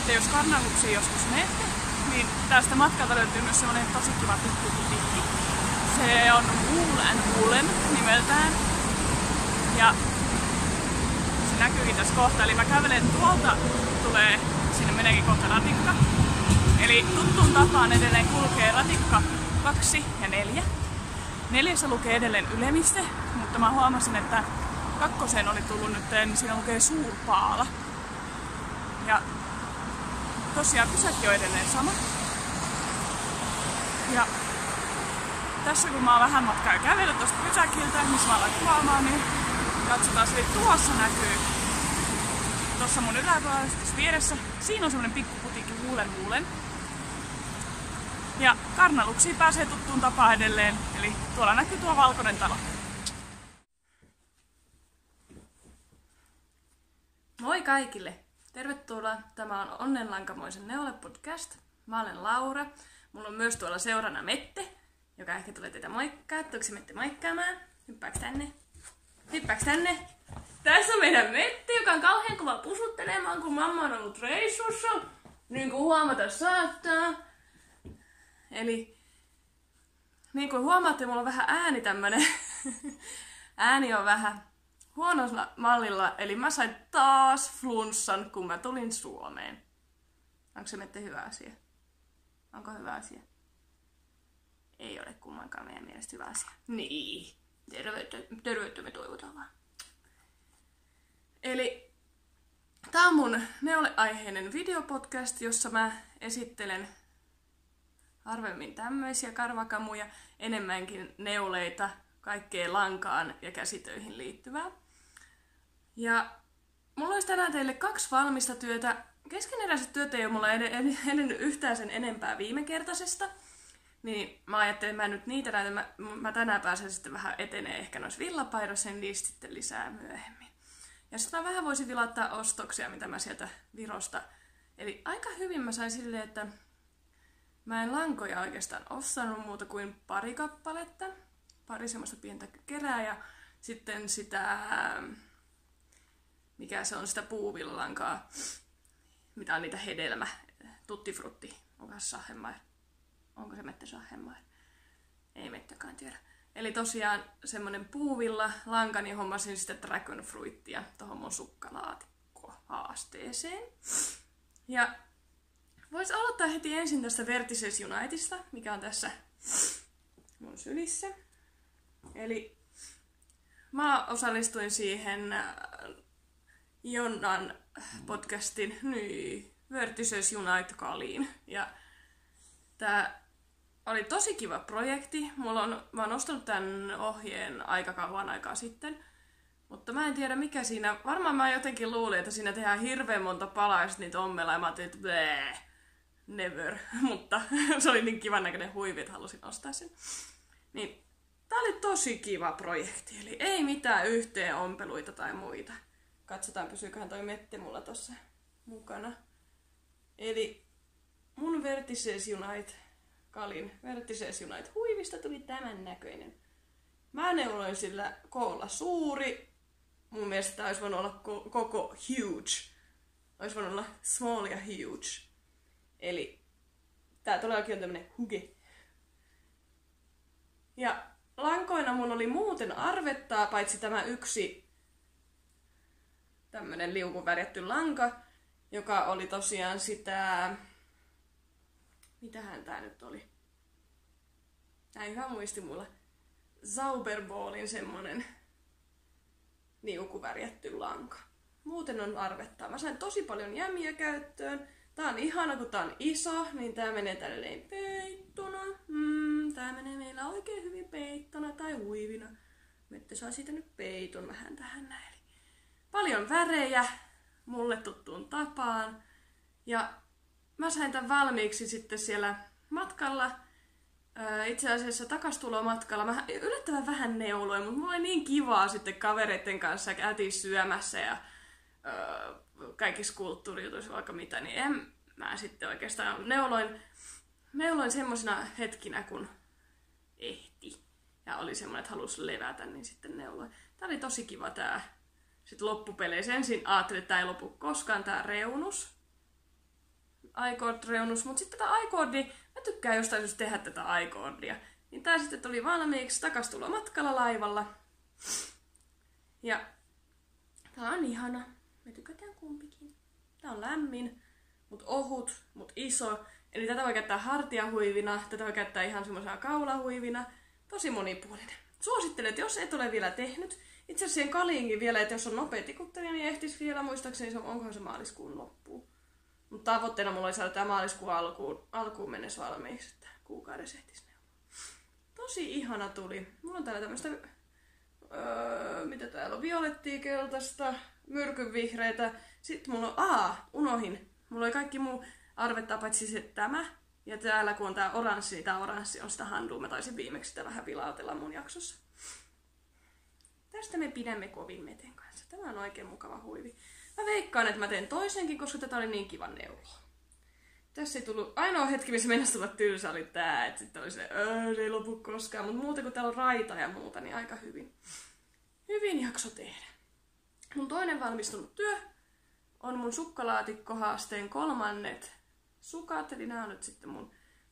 että jos Karnaluksiin joskus menette, niin tästä matkalta löytyy myös semmonen tosi kiva pikkuputiikki. Se on Wool & Woolen nimeltään. Ja se näkyykin tässä kohta. Eli mä kävelen tuolta, sinne meneekin kohta ratikka. Eli tuttuun tapaan edelleen kulkee ratikka 2 ja 4. 4 lukee edelleen Ylemiste, mutta mä huomasin, että 2 oli tullut nyt, niin siinä lukee Suurpaala. Ja tosiaan pysäkki on edelleen sama. Ja tässä kun mä oon vähän matkaa kävellyt tosta pysäkiltä, missä mä alan kuvaamaan, niin katsotaan, eli tuossa näkyy, tuossa mun yläpuolella vieressä, siinä on semmonen pikkuputiikki Woolen. Ja Karnaluksiin pääsee tuttuun tapaan edelleen, eli tuolla näkyy tuo valkoinen talo. Moi kaikille! Tervetuloa! Tämä on Onnenlankamoisen Neule-podcast. Mä olen Laura. Mulla on myös tuolla seurana Mette, joka ehkä tulee teitä moikkaa. Tuliko se Mette moikkaamaan? Hyppääks tänne? Hyppääks tänne? Tässä on meidän Mette, joka on kauhean kova pusuttelemaan, kun mamma on ollut reissussa. Niin kuin huomata saattaa. Eli niin kuin huomaatte, mulla on vähän ääni tämmönen. Ääni on vähän huonolla mallilla, eli mä sain taas flunssan, kun mä tulin Suomeen. Onko se Mette hyvä asia? Onko hyvä asia? Ei ole kummankaan meidän mielestä hyvä asia. Niin. Terveyttä me toivotaan vaan. Eli tää on mun neuleaiheinen videopodcast, jossa mä esittelen harvemmin tämmöisiä karvakamuja, enemmänkin neuleita, kaikkeen lankaan ja käsitöihin liittyvää. Ja mulla olisi tänään teille 2 valmista työtä. Keskeneräiset työt ei ole mulla edennyt yhtään sen enempää viimekertaisesta. Niin mä ajattelin, että mä nyt niitä näitä, mä tänään pääsen sitten vähän etenee ehkä noissa villapaidoissa, niistä sitten lisää myöhemmin. Ja sitten mä vähän voisin vilauttaa ostoksia, mitä mä sieltä Virosta. Eli aika hyvin mä sain silleen, että mä en lankoja oikeastaan ostanut muuta kuin 2 kappaletta. 2 semmoista pientä kerää ja sitten sitä, mikä se on, sitä puuvillalankaa, mitä on niitä hedelmä, tuttifrutti, onko se Sachenmayer? Onko se Mette Sachenmayer? Ei Mettekaan tiedä. Eli tosiaan semmonen puuvilla lanka, niin hommasin sitten dragon fruittia tohon mun sukkalaatikko haasteeseen. Ja vois aloittaa heti ensin tästä Vertices Unitesta, mikä on tässä mun sylissä. Eli mä osallistuin siihen Jonnan podcastin Vertices Unite-kaliin. Ja tää oli tosi kiva projekti. Mä oon ostanut tän ohjeen aika kauan aikaa sitten. Mutta mä en tiedä mikä siinä. Varmaan mä jotenkin luulin, että siinä tehdään hirveän monta palaa ja sit niitä ommellaan. Ja mä ajattelin, että never. Mutta se oli niin kivan näköinen huivi, että halusin ostaa sen. Niin tää oli tosi kiva projekti. Eli ei mitään yhteen ompeluita tai muita. Katsotaan, pysyyköhän toi Mette mulla tossa mukana. Eli mun Vertices Unite kalin Vertices Unite huivista tuli tämän näköinen. Mä neuloin sillä koolla suuri. Mun mielestä tää olisi voinut olla koko huge. Olisi voinut olla small ja huge. Eli tää todellakin on tämmönen huge. Ja lankoina mun oli muuten arvettaa, paitsi tämä yksi tämmönen liukun värjätty lanka, joka oli tosiaan sitä... Mitähän tää nyt oli? Tää ei hyvä muisti mulle. Zauberballin semmonen liukun värjätty lanka. Muuten on arvettaa. Mä sain tosi paljon jämiä käyttöön. Tää on ihana, kun tää on iso, niin tää menee tälleen peittona. Tää menee meillä oikein hyvin peittona tai huivina. Mette saa siitä nyt peiton vähän tähän näin. Paljon värejä, mulle tuttuun tapaan. Ja mä sain tän valmiiksi sitten siellä matkalla. Itse asiassa takastulomatkalla. Mä yllättävän vähän neuloin, mutta mulla oli niin kivaa sitten kavereiden kanssa käytiin syömässä ja kaikissa kulttuurijutuissa vaikka mitä, niin en mä sitten oikeastaan neuloin semmosina hetkinä, kun ehti. Ja oli semmoinen, että halusi levätä, niin sitten neuloin. Tää oli tosi kiva tää. Sitten loppupeleissä ensin ajattelin, että tää ei lopu koskaan tää reunus. iCord-reunus, mutta sitten tätä iCordia, mä tykkään jostain syystä tehdä tätä iCordia. Niin tää sitten tuli valmiiksi takastulo matkalla laivalla. Ja tää on ihana. Me tykätään kumpikin. Tää on lämmin, mut ohut, mut iso. Eli tätä voi käyttää hartiahuivina, tätä voi käyttää ihan semmoisena kaulahuivina. Tosi monipuolinen. Suosittelen, että jos et ole vielä tehnyt, itse asiassa siihen kaliinkin vielä, että jos on nopea tikuttelija, niin ehtis vielä muistaakseni, onkohan se maaliskuun loppuun. Mutta tavoitteena mulla oli saada tämä maaliskuun alkuun mennessä valmiiksi, että kuukaudessa ehtis neuvoa. Tosi ihana tuli. Mulla on täällä tämmöistä, mitä täällä on, violettia, keltaista, myrkynvihreitä. Sitten mulla on, unohin. Mulla oli kaikki muu arvettaa paitsi se tämä. Ja täällä kun on tää oranssi, niin tää oranssi on sitä handua. Mä taisin viimeksi sitä vähän vilautella mun jaksossa. Tästä me pidämme kovin meten kanssa. Tämä on oikein mukava huivi. Mä veikkaan, että mä teen toisenkin, koska tätä oli niin kiva neuloa. Tässä ei tullut, ainoa hetki, missä mennessä tulla tylsä oli tää, että sitten oli se ei lopu koskaan. Mutta muuten kun täällä on raita ja muuta, niin aika hyvin jakso tehdä. Mun toinen valmistunut työ on mun sukkalaatikkohaasteen 3. sukat, eli nämä on nyt sitten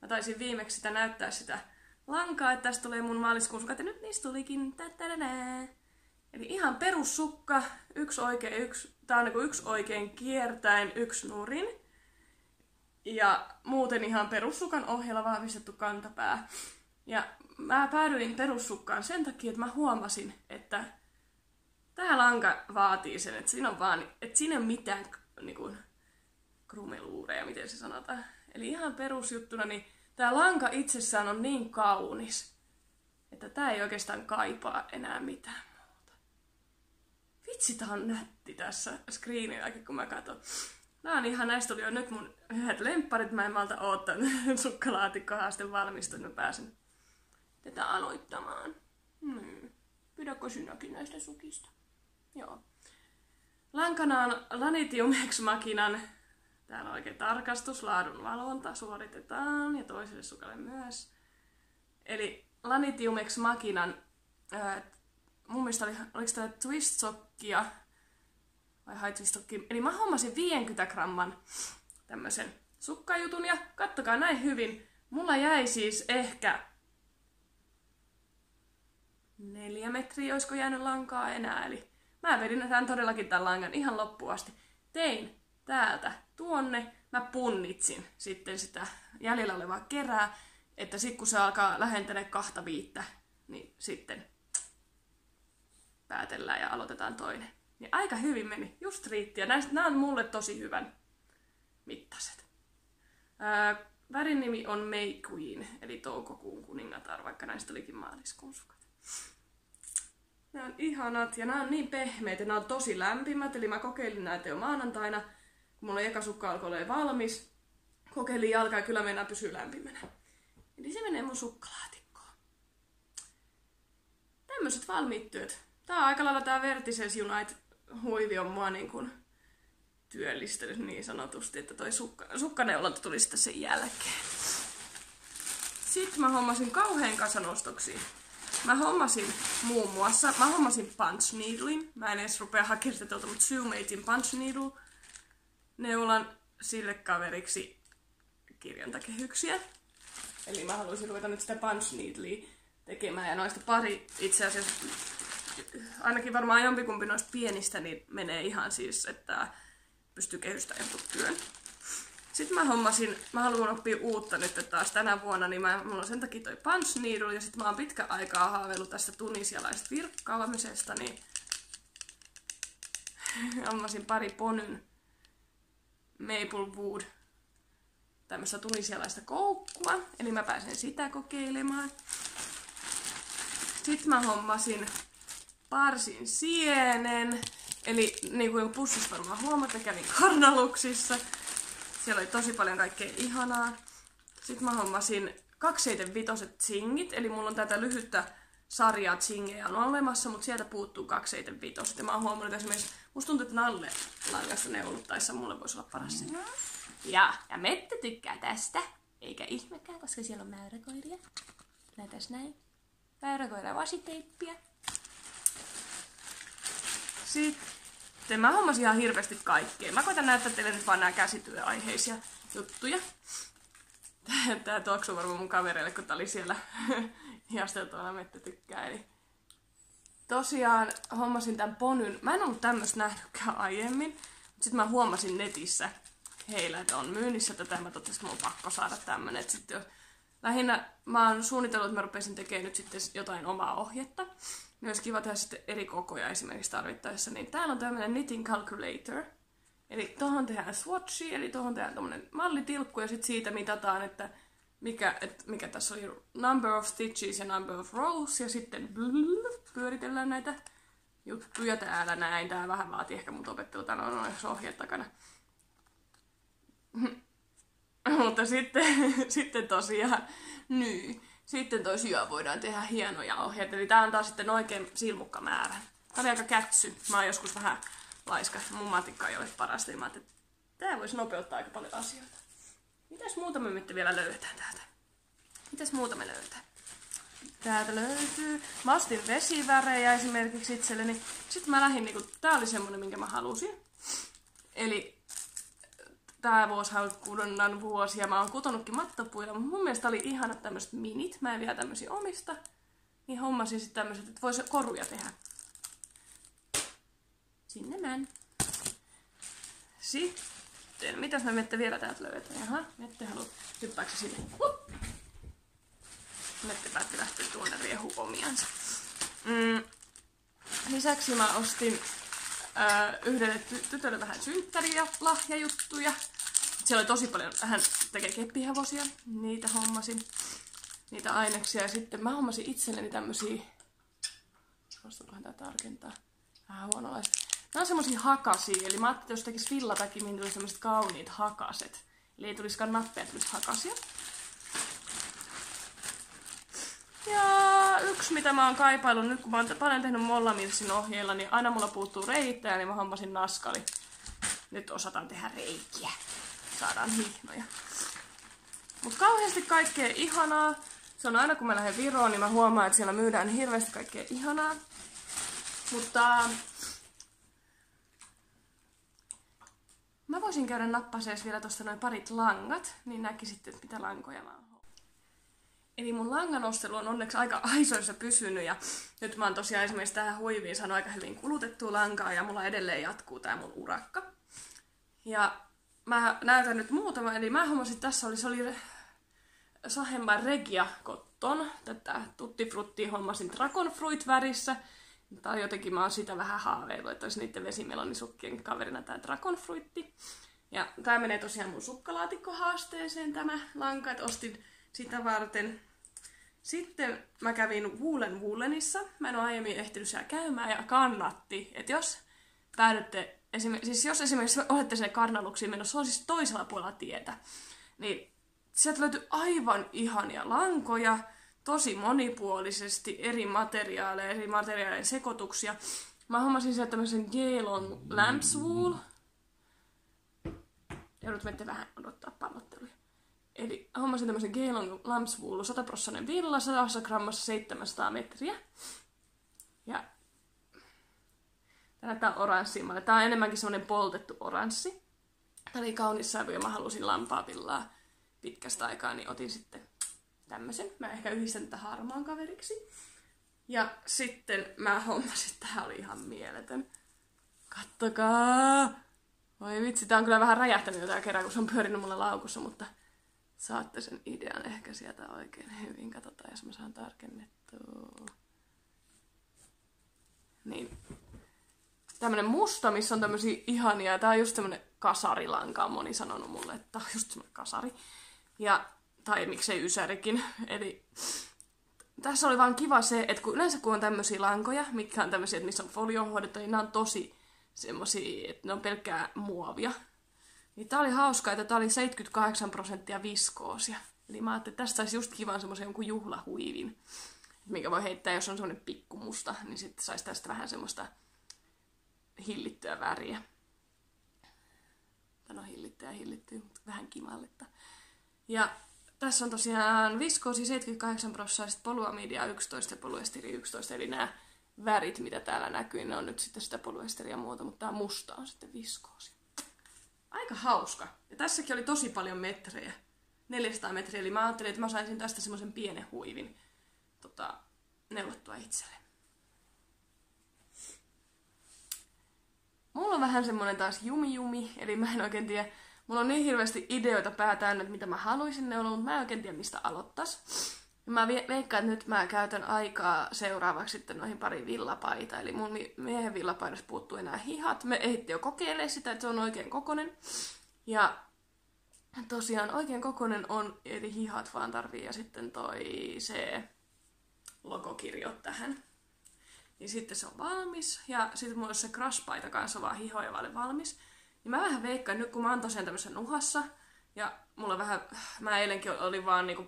mä taisin viimeksi sitä näyttää sitä lankaa, että tästä tulee mun maaliskuun sukat, ja nyt niistä tulikin Eli ihan perussukka, tää on niin yksi oikein kiertäen, yksi nurin. Ja muuten ihan perussukan ohjella vahvistettu kantapää. Ja mä päädyin perussukkaan sen takia, että mä huomasin, että tää lanka vaatii sen, että siinä on vaan, että siinä ei ole mitään niin krumeluureja, miten se sanotaan. Eli ihan perusjuttuna, niin tää lanka itsessään on niin kaunis, että tää ei oikeastaan kaipaa enää mitään muuta. Vitsi, tää on nätti tässä screenilläkin, kun mä katson. Nää on ihan, näistä oli jo nyt mun yhdet lempparit, mä en malta oottaa sukkalaatikkohaasteen valmistua, että mä pääsen tätä aloittamaan. Pidätkö sinäkin näistä sukista? Joo. Lankana on Lanitium Ex Machinan, täällä on oikein tarkastus, laadun valvonta suoritetaan ja toiselle sukalle myös. Eli Lanitium Ex Machinan, mun mielestä oliko tää twist-sokkia vai high twist-sokki. Eli mä hommasin 50 gramman tämmösen sukkajutun ja kattokaa näin hyvin. Mulla jäi siis ehkä 4 metriä, olisiko jäänyt lankaa enää. Eli mä vedin tämän todellakin tämän langan ihan loppuun asti. Tein täältä tuonne. Mä punnitsin sitten sitä jäljellä olevaa kerää, että sit kun se alkaa lähentää 2/5, niin sitten päätellään ja aloitetaan toinen. Niin aika hyvin meni, just riitti. Ja nämä on mulle tosi hyvän mittaiset. Värin nimi on May Queen, eli toukokuun kuningatar, vaikka näistä olikin maaliskuun sukat. Nämä on ihanat ja nämä on niin pehmeät ja nämä on tosi lämpimät. Eli mä kokeilin näitä jo maanantaina, kun mulla eka sukka alkoi olla valmis. Kokeilin jalkaa ja kyllä meinaa pysyä lämpimänä. Eli se menee mun sukkalaatikkoon. Tämmöiset valmiit työt. Tää on aika lailla tää Vertices Unite huivi on mua niin kuin työllistänyt niin sanotusti, että toi sukkaneulonta tuli sitten sen jälkeen. Sitten mä hommasin kauhean kasan ostoksia. Mä hommasin muun muassa, punch needlein. Mä en edes rupea hakemaan sitä tuolta, mutta Zoomatein punch needle neulan sille kaveriksi kirjantakehyksiä. Eli mä haluaisin ruveta nyt sitä punch needlea tekemään ja noista pari itse asiassa ainakin varmaan jompikumpi noista pienistä niin menee ihan siis, että pystyy kehystämään jonkun työn. Sitten mä haluan oppia uutta nyt taas tänä vuonna, niin mulla on sen takia toi punch needle ja sitten mä oon pitkä aikaa haaveillut tästä tunisialaisesta virkkaamisesta, niin hommasin pari Ponyn Maple Wood tämmöistä tunisialaista koukkua, eli mä pääsen sitä kokeilemaan. Sitten mä hommasin parsin sienen, eli niin kuin pussissa varmaan huomaatte, kävin Karnaluksissa. Siellä oli tosi paljon kaikkea ihanaa. Sitten mä hommasin 275 tsingit, eli mulla on tätä lyhyttä sarjaa tsingejä on olemassa, mutta sieltä puuttuu 275. Ja mä oon huomannut esimerkiksi, musta tuntuu, että Nalle langasta neuluttaessa mulle voisi olla paras se. Ja Mette tykkää tästä, eikä ihmekään, koska siellä on mäyräkoiria. Näytäs näin. Mäyräkoira vasiteippiä. Sitten sitten mä hommasin ihan hirveästi kaikkea. Mä koitan näyttää teille nyt vaan nää käsityöaiheisia juttuja. Tää tuoksuu varmaan mun kavereille, kun tää oli siellä hiasteltavana, mettä tykkää. Eli tosiaan hommasin tän ponyn. Mä en ollut tämmöstä nähnytkään aiemmin, mutta sit mä huomasin netissä heillä, että on myynnissä tätä, ja mä totesin, että mun on pakko saada tämmönen. Sitten lähinnä mä oon suunnitellut, että mä rupesin tekemään nyt sitten jotain omaa ohjetta. Myös kiva tehdä sitten eri kokoja esimerkiksi tarvittaessa. Niin täällä on tämmönen knitting calculator. Eli tohon tehdään swatchi, eli tohon tehdään tommonen mallitilkku, ja sitten siitä mitataan, että mikä tässä oli number of stitches ja number of rows, ja sitten pyöritellään näitä juttuja täällä näin. Tää vähän vaatii ehkä mun opettelu, täällä on ohjeet takana. Mutta sitten tosiaan, sitten tosiaan voidaan tehdä hienoja ohjeita. Eli tää antaa sitten oikein silmukkamäärän. Tää oli aika kätsy. Mä oon joskus vähän laiska. Mun matikka ei ole parasta. Mä ajattelin, että tää voisi nopeuttaa aika paljon asioita. Mitäs muuta me nyt vielä löydetään täältä? Täältä löytyy. Mä ostin vesivärejä esimerkiksi itselleni. Sitten mä lähdin, tää oli semmonen, minkä mä halusin. Eli tää vuosihan vuosi ja mä oon kutonutkin mattopuilla, mutta mun mielestä oli ihanat tämmöset minit. Mä en vielä tämmösiä omista. Niin hommasin sit tämmöset, että voisi koruja tehdä. Sinne män. Sitten, mitäs mä Mette vielä täältä löydetään? Jaha, Mette haluu. Hyppääksä sinne? Mette päätti lähteä tuonne riehu omiansa. Lisäksi mä ostin yhdelle tytölle vähän synttäriä, lahjajuttuja. Siellä oli tosi paljon, hän tekee keppihevosia, niitä hommasin, niitä aineksia. Ja sitten mä hommasin itselleni tämmösiä, vastakohan tää tarkentaa, vähän huonolaista. Nämä on semmosia hakasia, eli mä ajattelin, että jos tekis villatakin, niin tulisi tämmöset kauniit hakaset. Eli ei tulisikaan nappeja, tulisi hakasia. Ja yksi, mitä mä oon kaipaillut nyt, kun mä oon paljon tehnyt Mollamirsin ohjeilla, niin aina mulla puuttuu reittejä, niin mä hommasin naskali. Nyt osataan tehdä reikiä. Saadaan hihnoja. Mut kauheasti kaikkea ihanaa. Se on aina, kun mä lähden Viroon, niin mä huomaan, että siellä myydään hirveästi kaikkea ihanaa. Mutta mä voisin käydä nappasees vielä tosta noin parit langat, niin näkisitte, että mitä lankoja mä oon. Eli mun langanostelu on onneksi aika aisoissa pysynyt, ja nyt mä oon tosiaan esimerkiksi tähän huiviin saanut aika hyvin kulutettua lankaa, ja mulla edelleen jatkuu tää mun urakka. Ja mä näytän nyt muutama, eli mä hommasin, tässä se oli Sahemma Regia Cotton, tätä Tutti Frutti hommasin Dragon Fruit värissä. Tai jotenkin mä oon sitä vähän haaveillut, että olisi niiden vesimelonisukkien kaverina tää Dragon Fruitti. Ja tää menee tosiaan mun sukkalaatikkohaasteeseen tämä lanka, että ostin sitä varten. Sitten mä kävin Woolenissa. Mä en ole aiemmin ehtinyt siellä käymään ja kannatti, että jos päädytte, jos esimerkiksi olette sinne Karnaluksiin menossa, se on siis toisella puolella tietä, niin sieltä löytyy aivan ihania lankoja, tosi monipuolisesti, eri materiaaleja, sekoituksia. Mä hommasin sieltä tämmöisen Geelong Lambswool. Joudut Mette vähän odottaa pallotteluja. Eli hommasin tämmöisen Geelong Lambswool 100% villa, 100 grammassa 700 metriä. Ja tää näyttää oranssimmalle. Tää on enemmänkin semmonen poltettu oranssi. Tää oli kaunis sävy ja mä halusin lampaavillaa pitkästä aikaa, niin otin sitten tämmösen. Mä ehkä yhdistän tätä harmaan kaveriksi. Ja sitten mä hommasin, tää oli ihan mieletön. Kattokaa! Voi vitsi, tää on kyllä vähän räjähtänyt jo tää kerran, kun se on pyörinyt mulle laukussa, mutta saatte sen idean ehkä sieltä oikein hyvin. Katsotaan, jos mä saan tarkennettua. Niin. Tämmönen musta, missä on tämmösiä ihania. Tää on just tämmönen kasarilanka, on moni sanonut mulle, että tää on just semmonen kasari. Ja, tai miksei ysärikin. Eli tässä oli vaan kiva se, että yleensä kun on tämmösiä lankoja, mitkä on tämmösiä, että niissä on folioon hoidettu, niin nämä on tosi semmosia, että ne on pelkkää muovia. Niin tää oli hauskaa, että tää oli 78% viskoosia. Eli mä ajattelin, että tästä saisi just kivan semmosen jonkun juhlahuivin. Mikä voi heittää, jos on semmonen pikkumusta, niin sitten saisi tästä vähän semmoista hillittyä väriä. Tän on hillittyä, mutta vähän kimalletta. Ja tässä on tosiaan viskoosi 78%, polyaamidia 11 ja polyesteri 11, eli nämä värit, mitä täällä näkyy, ne on nyt sitten sitä polyesteria ja muuta, mutta tää musta on sitten viskoosi. Aika hauska. Ja tässäkin oli tosi paljon metrejä. 400 metriä, eli mä ajattelin, että mä saisin tästä semmoisen pienen huivin neulottua itselleen. Mulla on vähän semmonen taas jumi, eli mä en oikein tiedä. Mulla on niin hirveästi ideoita pää täynnä, että mitä mä haluaisin neuloa, mutta mä en oikein tiedä, mistä aloittais. Ja mä veikkaan, että nyt mä käytän aikaa seuraavaksi sitten noihin pari villapaita. Eli mun miehen villapaidassa puuttuu enää hihat. Me ehdittiin jo kokeilemaan sitä, että se on oikein kokonen. Ja tosiaan oikein kokonen on, eli hihat vaan tarvii ja sitten se logokirjo tähän. Niin sitten se on valmis. Ja sitten mulla on se crush-paita kanssa vaan hihoja vaille valmis. Niin mä vähän veikkaan, nyt kun mä oon tosiaan tämmöisessä nuhassa. Ja mulla vähän, mä eilenkin olin vaan niinku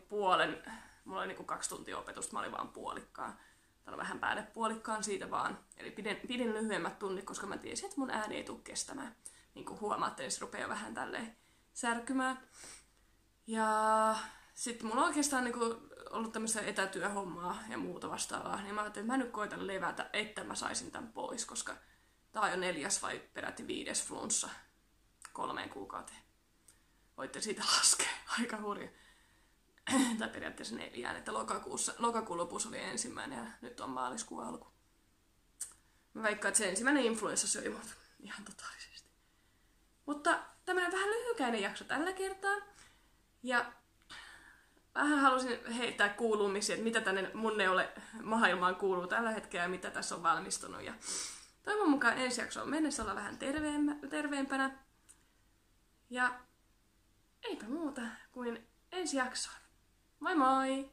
mulla oli niinku 2 tuntia opetusta, mä olin vaan puolikkaan. Tai vähän päälle puolikkaan siitä vaan. Eli pidin lyhyemmät tunnit, koska mä tiesin, että mun ääni ei tule kestämään. Niin kuin huomaatte, niin se rupeaa vähän tälleen särkymään. Ja sitten mulla on oikeastaan niinku ollut tämmöistä etätyöhommaa ja muuta vastaavaa. Niin mä ajattelin, että mä nyt koitan levätä, että mä saisin tän pois, koska tää on jo 4. vai peräti 5. flunssa 3 kuukauteen. Voitte siitä laskea. Aika hurja. Tai periaatteessa 4, että lokakuun lopussa oli 1. ja nyt on maaliskuun alku. Mä veikkaan, että se ensimmäinen influenssa söi mut ihan totaalisesti. Mutta tämmönen vähän lyhykäinen jakso tällä kertaa. Ja vähän halusin heittää kuulumisia, että mitä tänne mun neule maailmaan kuuluu tällä hetkellä ja mitä tässä on valmistunut. Ja toivon mukaan ensi jaksoon mennessä olla vähän terveempänä. Ja eipä muuta kuin ensi jaksoon. Moi moi!